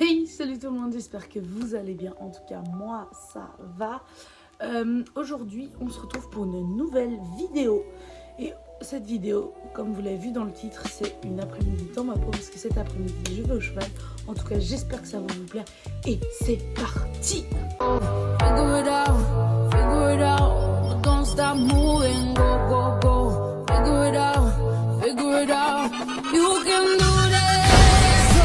Hey, salut tout le monde, j'espère que vous allez bien. En tout cas, moi, ça va. Aujourd'hui, on se retrouve pour une nouvelle vidéo. Et cette vidéo, comme vous l'avez vu dans le titre, c'est une après-midi dans ma peau parce que cet après-midi, je vais au cheval. En tout cas, j'espère que ça va vous plaire. Et c'est parti! Figure it out, don't stop moving, go, go, go. Figure it out, you can do that. So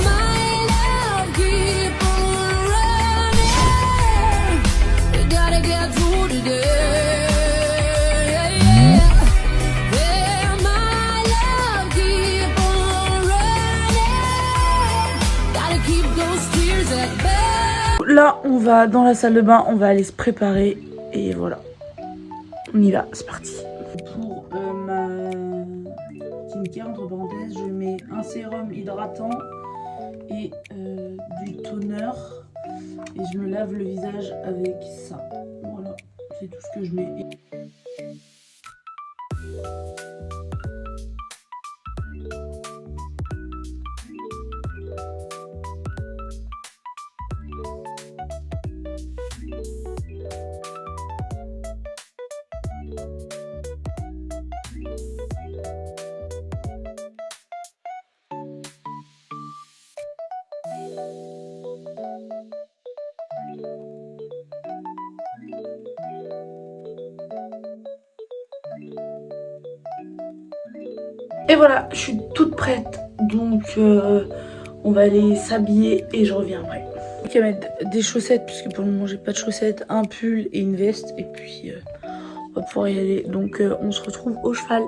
my love, keep on running. We gotta get through today. Yeah, my love, keep on running. Gotta keep those tears at bay. Là, on va dans la salle de bain, on va aller se préparer. Et voilà. On y va, c'est parti. Pour ma skincare, entre parenthèses, je mets un sérum hydratant et du toner. Et je me lave le visage avec ça. Voilà, c'est tout ce que je mets. Et voilà, je suis toute prête, donc on va aller s'habiller et je reviens après. Je vais mettre des chaussettes, puisque pour le moment j'ai pas de chaussettes, un pull et une veste, et puis on va pouvoir y aller. Donc on se retrouve au cheval.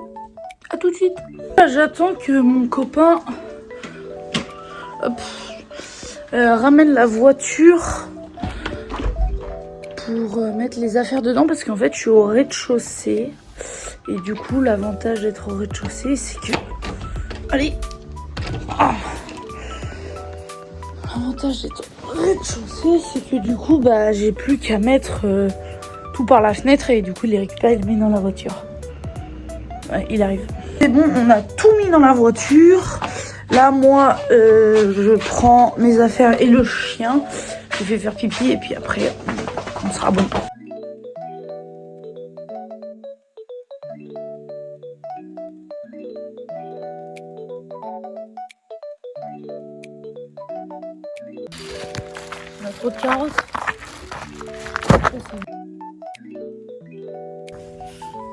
A tout de suite. J'attends que mon copain ramène la voiture pour mettre les affaires dedans, parce qu'en fait je suis au rez-de-chaussée. Et du coup, l'avantage d'être au rez-de-chaussée, c'est que... Allez, l'avantage d'être au rez-de-chaussée, c'est que du coup, bah, j'ai plus qu'à mettre tout par la fenêtre et du coup, il les récupère et il les met dans la voiture. Ouais, il arrive. C'est bon, on a tout mis dans la voiture. Là, moi, je prends mes affaires et le chien. Je vais faire pipi et puis après, on sera bon. On a trop de carottes.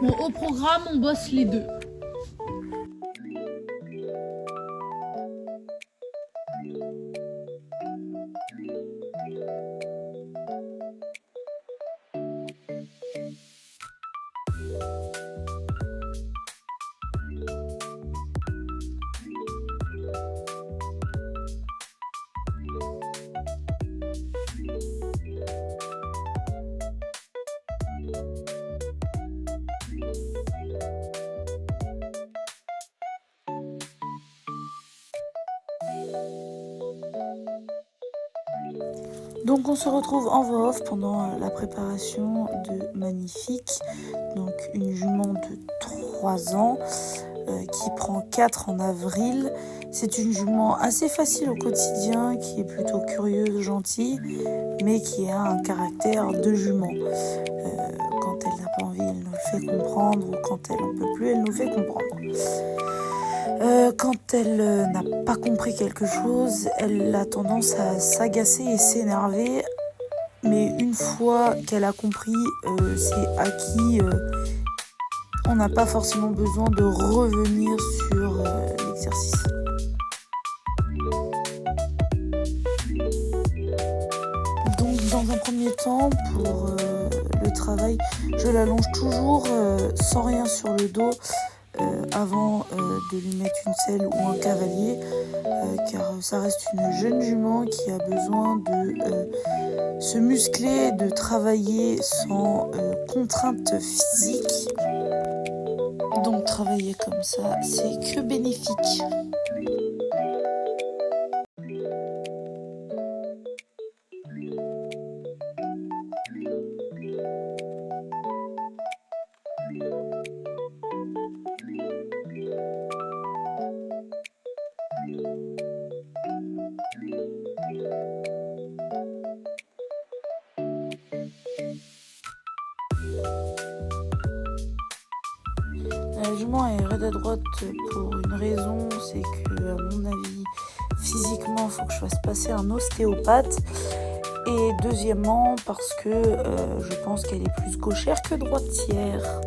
Bon, au programme, on bosse les deux. Donc on se retrouve en voix off pendant la préparation de Magnifique, donc une jument de 3 ans qui prend 4 en avril. C'est une jument assez facile au quotidien, qui est plutôt curieuse, gentille, mais qui a un caractère de jument. Quand elle n'a pas envie, elle nous le fait comprendre, ou quand elle n'en peut plus, elle nous fait comprendre. Quand elle n'a pas compris quelque chose, elle a tendance à s'agacer et s'énerver. Mais une fois qu'elle a compris, c'est acquis. On n'a pas forcément besoin de revenir sur l'exercice. Donc dans un premier temps, pour le travail, je l'allonge toujours sans rien sur le dos. Avant de lui mettre une selle ou un cavalier, car ça reste une jeune jument qui a besoin de se muscler, de travailler sans contrainte physique. Donc travailler comme ça, c'est que bénéfique. musulman et raide à droite pour une raison, c'est que, à mon avis, physiquement, il faut que je fasse passer un ostéopathe. Et deuxièmement, parce que je pense qu'elle est plus gauchère que droitière.